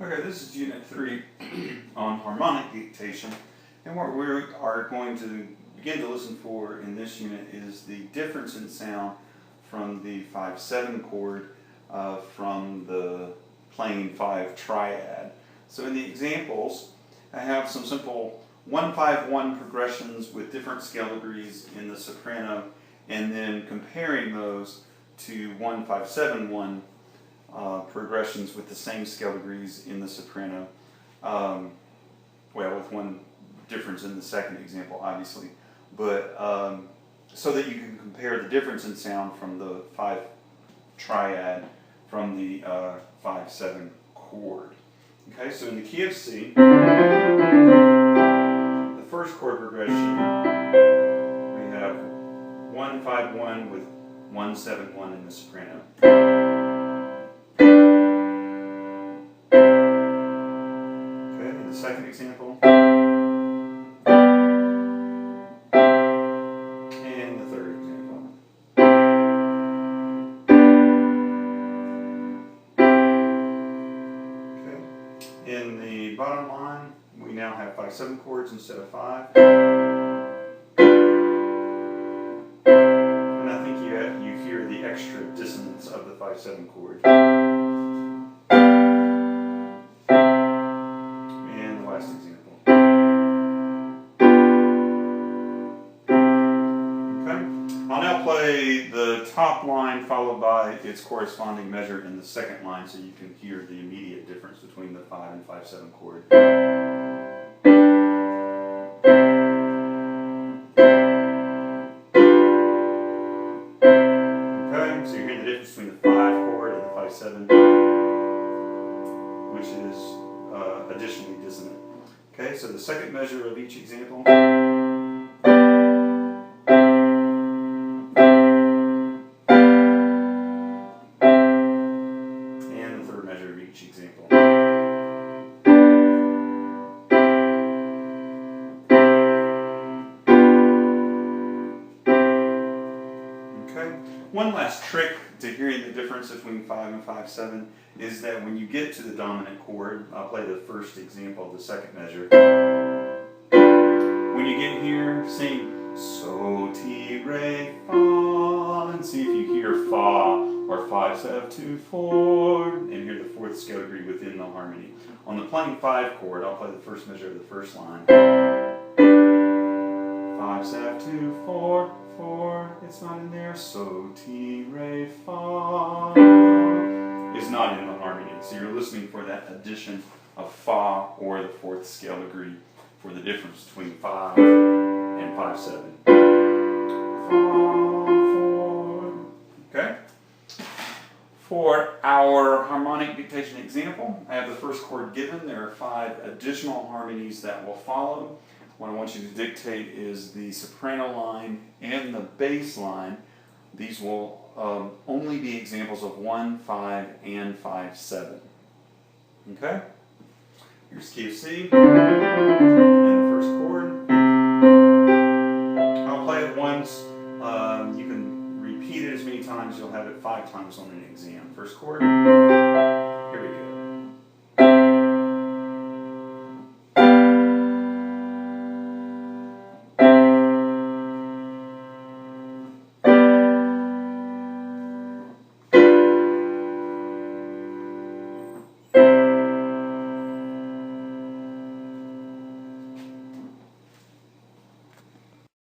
Okay, this is Unit 3 on harmonic dictation, and what we are going to begin to listen for in this unit is the difference in sound from the 5/7 chord from the playing 5 triad. So in the examples, I have some simple 1-5-1 progressions with different scale degrees in the soprano, and then comparing those to 1-5-7-1 progressions with the same scale degrees in the soprano. Well, with one difference in the second example, obviously, but so that you can compare the difference in sound from the 5 triad from the 5/7 chord. Okay, so in the key of C, the first chord progression, we have 1-5-1 with 1-7-1 in the soprano. Second example, and the third example. Okay. In the bottom line, we now have 5/7 chords instead of 5. And I think you hear the extra dissonance of the 5/7 chord. Last example. Okay. I'll now play the top line followed by its corresponding measure in the second line so you can hear the immediate difference between the 5 and 5/7 chord. Okay, so you're hearing the difference between the 5 chord and the 5/7, which is additionally dissonant. Okay, so the second measure of each example. And the third measure of each example. Okay, one last trick to hearing the difference between 5 and 5/7 is that when you get to the dominant chord, I'll play the first example of the second measure. When you get here, sing so, ti, re, fa, and see if you hear fa or 5/7-2-4, and hear the fourth scale degree within the harmony. On the playing 5 chord, I'll play the first measure of the first line. 5/7-2-4, 4, it's not in there, so, ti, re, fa is not in the harmony. So you're listening for that addition of fa or the fourth scale degree for the difference between 5 and 5/7. Fa, 4. Okay? For our harmonic dictation example, I have the first chord given. There are 5 additional harmonies that will follow. What I want you to dictate is the soprano line and the bass line. These will only be examples of 1, 5, and 5/7. Okay? Here's key of C and the first chord. I'll play it once. You can repeat it as many times. You'll have it 5 times on an exam. First chord.